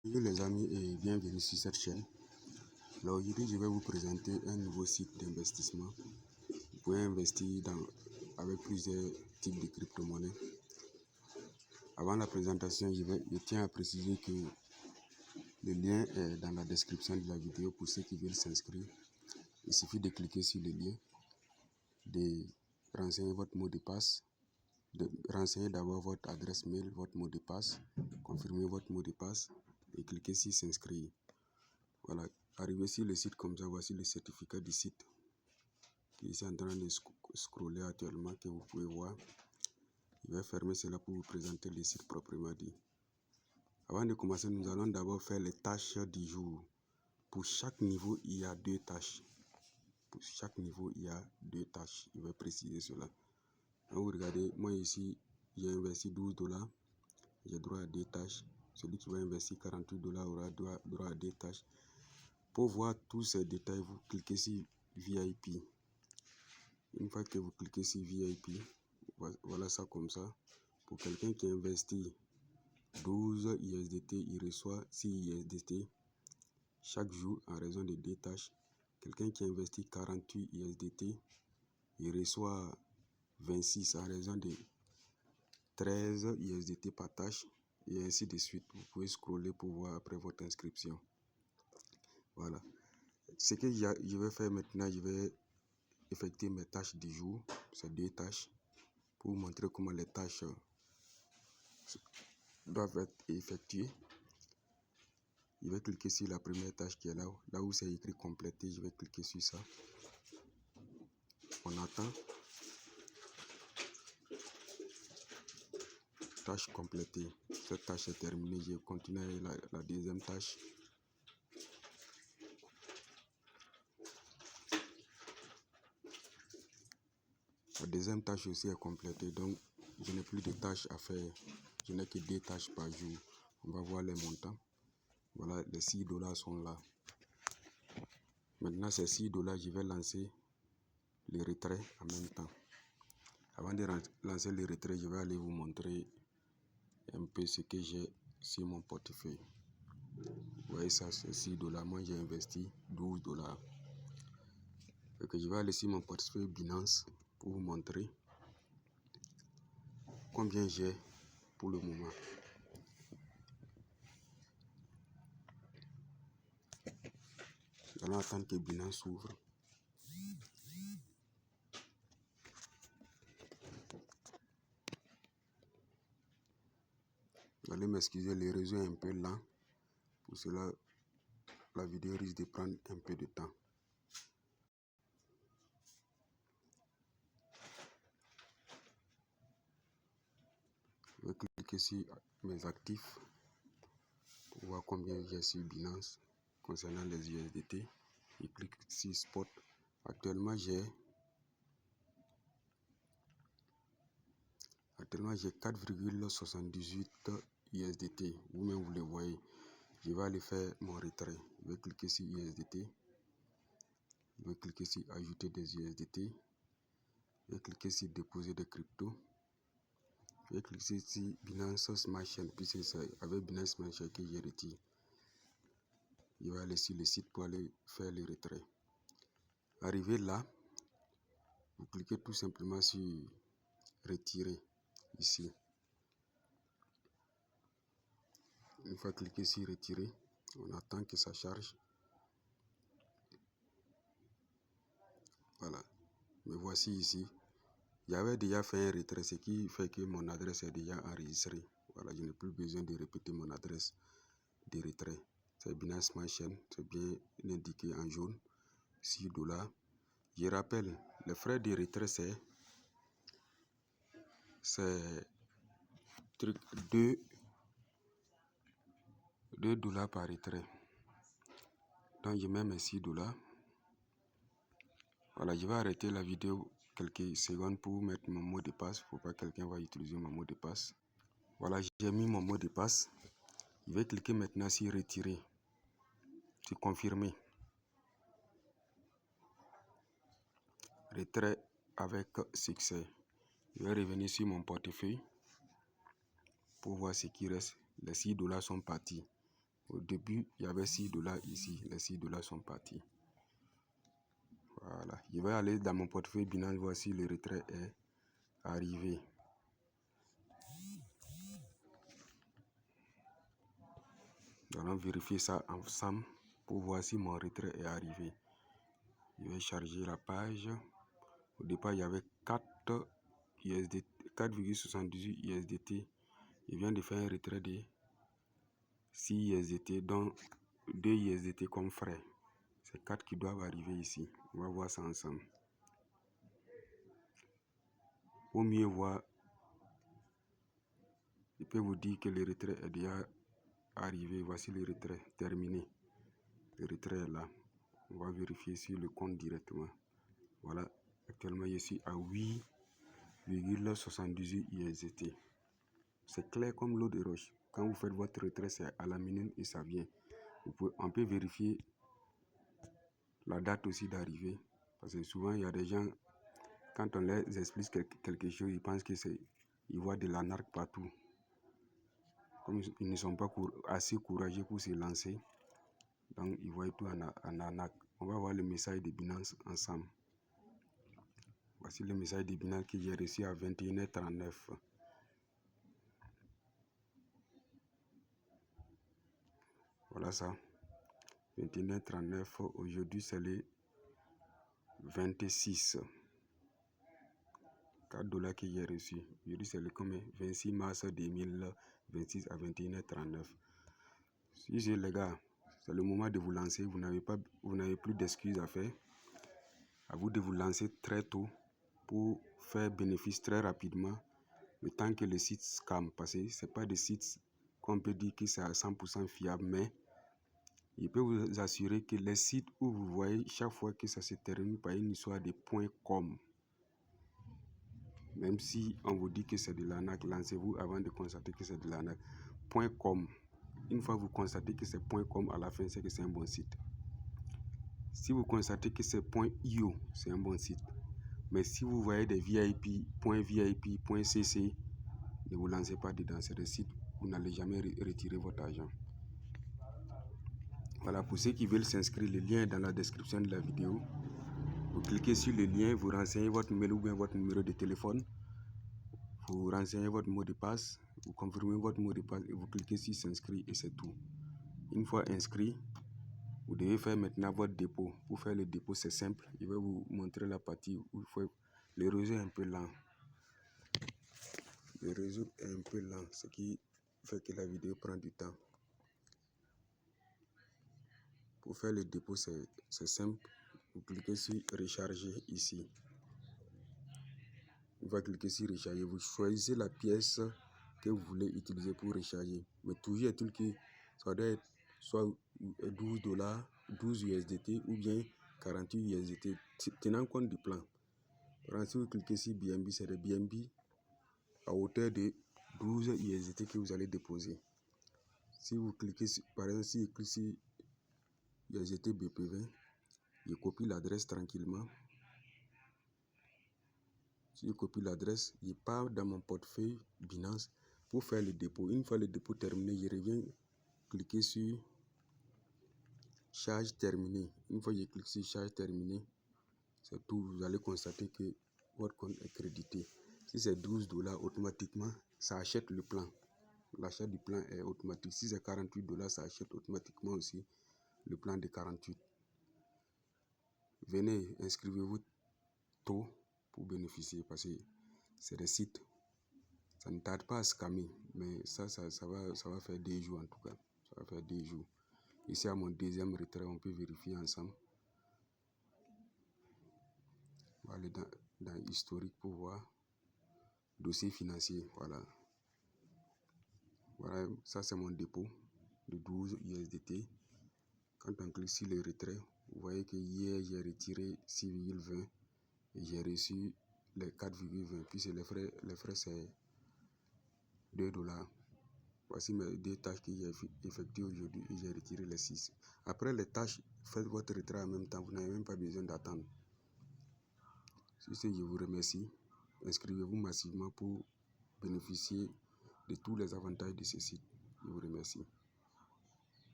Bonjour les amis et bienvenue sur cette chaîne. Alors aujourd'hui je vais vous présenter un nouveau site d'investissement. Vous pouvez investir avec plusieurs types de crypto-monnaies. Avant la présentation, je tiens à préciser que le lien est dans la description de la vidéo pour ceux qui veulent s'inscrire. Il suffit de cliquer sur le lien, de renseigner votre mot de passe, de renseigner d'abord votre adresse mail, votre mot de passe, confirmer votre mot de passe et cliquer sur s'inscrire. Voilà, arrivé sur le site comme ça, voici le certificat du site qui est en train de scroller actuellement, que vous pouvez voir. Je vais fermer cela pour vous présenter le site proprement dit. Avant de commencer, nous allons d'abord faire les tâches du jour. Pour chaque niveau, il y a 2 tâches. Pour chaque niveau, il y a 2 tâches. Je vais préciser cela. Donc, vous regardez, moi ici, j'ai investi $12. J'ai droit à 2 tâches. Celui qui va investir $48 aura droit à 2 tâches. Pour voir tous ces détails, vous cliquez sur VIP. Une fois que vous cliquez sur VIP, voilà ça comme ça. Pour quelqu'un qui investit 12 USDT, il reçoit 6 USDT chaque jour en raison de 2 tâches. Quelqu'un qui investit 48 USDT, il reçoit 26 en raison de 13 USDT par tâche et ainsi de suite. Vous pouvez scroller pour voir après votre inscription. Voilà. Ce que je vais faire maintenant, je vais effectuer mes tâches du jour, ces 2 tâches, pour vous montrer comment les tâches doivent être effectuées. Je vais cliquer sur la première tâche qui est là où c'est écrit compléter. Je vais cliquer sur ça. On attend. Tâche complétée. Cette tâche est terminée. Je continue avec la deuxième tâche. La deuxième tâche aussi est complétée. Donc, je n'ai plus de tâches à faire. Je n'ai que 2 tâches par jour. On va voir les montants. Voilà, les $6 sont là. Maintenant, ces $6, je vais lancer le retrait en même temps. Avant de lancer le retrait, je vais aller vous montrer un peu ce que j'ai sur mon portefeuille. Vous voyez ça, c'est $6. Moi, j'ai investi $12. Donc, je vais aller sur mon portefeuille Binance pour vous montrer combien j'ai pour le moment. Nous allons attendre que Binance s'ouvre. Vous allez m'excuser, le réseau est un peu lent. Pour cela, la vidéo risque de prendre un peu de temps. Je vais cliquer sur mes actifs pour voir combien j'ai sur Binance concernant les USDT. Je clique sur Spot. Actuellement, j'ai 4,78 USDT. Vous-même, vous le voyez. Je vais aller faire mon retrait. Je vais cliquer sur USDT. Je vais cliquer sur ajouter des USDT. Je vais cliquer sur déposer des cryptos. Je vais cliquer sur Binance Smart Chain, puisque c'est avec Binance Smart Chain que j'ai retiré. Je vais aller sur le site pour aller faire le retrait. Arrivé là, vous cliquez tout simplement sur retirer ici. Une fois cliqué sur retirer, on attend que ça charge. Voilà, me voici ici. J'avais déjà fait un retrait, ce qui fait que mon adresse est déjà enregistrée. Voilà, je n'ai plus besoin de répéter mon adresse de retrait. C'est Binance Smart Chain, c'est bien indiqué en jaune, $6. Je rappelle, les frais de retrait, c'est 2 $ par retrait. Donc je mets mes $6. Voilà, je vais arrêter la vidéo quelques secondes pour mettre mon mot de passe. Il ne faut pas que quelqu'un va utiliser mon mot de passe. Voilà, j'ai mis mon mot de passe. Je vais cliquer maintenant sur retirer. Sur confirmer. Retrait avec succès. Je vais revenir sur mon portefeuille pour voir ce qui reste. Les $6 sont partis. Au début, il y avait 6 dollars ici. Les 6 dollars sont partis. Voilà. Je vais aller dans mon portefeuille Binance. Voici le retrait est arrivé. Nous allons vérifier ça ensemble pour voir si mon retrait est arrivé. Je vais charger la page. Au départ, il y avait 4,78 USDT. Je viens de faire un retrait de 6 USDT, dont 2 USDT comme frais. C'est 4 qui doivent arriver ici. On va voir ça ensemble. Pour mieux voir, je peux vous dire que le retrait est déjà arrivé. Voici le retrait terminé. Le retrait est là. On va vérifier sur le compte directement. Voilà, actuellement je suis à 8,78 USDT. C'est clair comme l'eau de roche. Quand vous faites votre retrait, c'est à la minute et ça vient. On peut vérifier la date aussi d'arrivée. Parce que souvent, il y a des gens, quand on leur explique quelque chose, ils pensent ils voient de l'arnaque partout. Comme ils ne sont pas assez courageux pour se lancer, donc ils voient tout en arnaque. On va voir le message de Binance ensemble. Voici le message de Binance que j'ai reçu à 21h39. Voilà ça. 21h39. Aujourd'hui, c'est le 26. 4 dollars que j'ai reçu. Aujourd'hui, c'est le combien? 26 mars 2026 à 21h39. Si c'est les gars, c'est le moment de vous lancer. Vous n'avez plus d'excuses à faire. À vous de vous lancer très tôt pour faire bénéfice très rapidement. Le temps que le site scam, parce que ce n'est pas des sites qu'on peut dire que c'est à 100% fiable, mais je peux vous assurer que les sites où vous voyez chaque fois que ça se termine par une histoire de .com, même si on vous dit que c'est de l'arnaque, lancez-vous avant de constater que c'est de l'arnaque. .com, une fois que vous constatez que c'est .com à la fin, c'est que c'est un bon site. Si vous constatez que c'est .io, c'est un bon site. Mais si vous voyez des VIP, .vip, .cc, ne vous lancez pas dedans. C'est des sites où vous n'allez jamais retirer votre argent. Voilà, pour ceux qui veulent s'inscrire, le lien est dans la description de la vidéo. Vous cliquez sur le lien, vous renseignez votre mail ou bien votre numéro de téléphone. Vous renseignez votre mot de passe, vous confirmez votre mot de passe et vous cliquez sur s'inscrire et c'est tout. Une fois inscrit, vous devez faire maintenant votre dépôt. Pour faire le dépôt, c'est simple. Je vais vous montrer la partie où il faut. Le réseau est un peu lent. Le réseau est un peu lent, ce qui fait que la vidéo prend du temps. Pour faire le dépôt, c'est simple. Vous cliquez sur recharger ici. Vous allez cliquer sur recharger. Vous choisissez la pièce que vous voulez utiliser pour recharger. Mais toujours est-il que ça doit être soit 12 dollars, 12 USDT ou bien 48 USDT, tenant compte du plan. Par exemple, si vous cliquez sur BNB, c'est le BNB à hauteur de 12 USDT que vous allez déposer. Si vous cliquez sur, par exemple, si je clique sur USDT BP20, je copie l'adresse tranquillement. Si je copie l'adresse, je pars dans mon portefeuille Binance pour faire le dépôt. Une fois le dépôt terminé, je reviens cliquer sur charge terminée. Une fois que je clique sur charge terminée, c'est tout. Vous allez constater que votre compte est crédité. Si c'est 12 dollars, automatiquement, ça achète le plan. L'achat du plan est automatique. Si c'est 48 dollars, ça achète automatiquement aussi le plan de 48. Venez, inscrivez-vous tôt pour bénéficier parce que c'est des sites. Ça ne tarde pas à scammer, mais ça va faire 2 jours en tout cas. Ça va faire 2 jours. Ici à mon deuxième retrait, on peut vérifier ensemble. On va aller dans historique pour voir dossier financier. Voilà. Voilà, ça c'est mon dépôt de 12 USDT. Quand on clique sur le retrait, vous voyez que hier j'ai retiré 6,20 et j'ai reçu les 4,20. Puis les frais c'est 2 dollars. Voici mes 2 tâches que j'ai effectuées aujourd'hui et j'ai retiré les 6. Après les tâches, faites votre retrait en même temps. Vous n'avez même pas besoin d'attendre. Sur ce, je vous remercie. Inscrivez-vous massivement pour bénéficier de tous les avantages de ce site. Je vous remercie.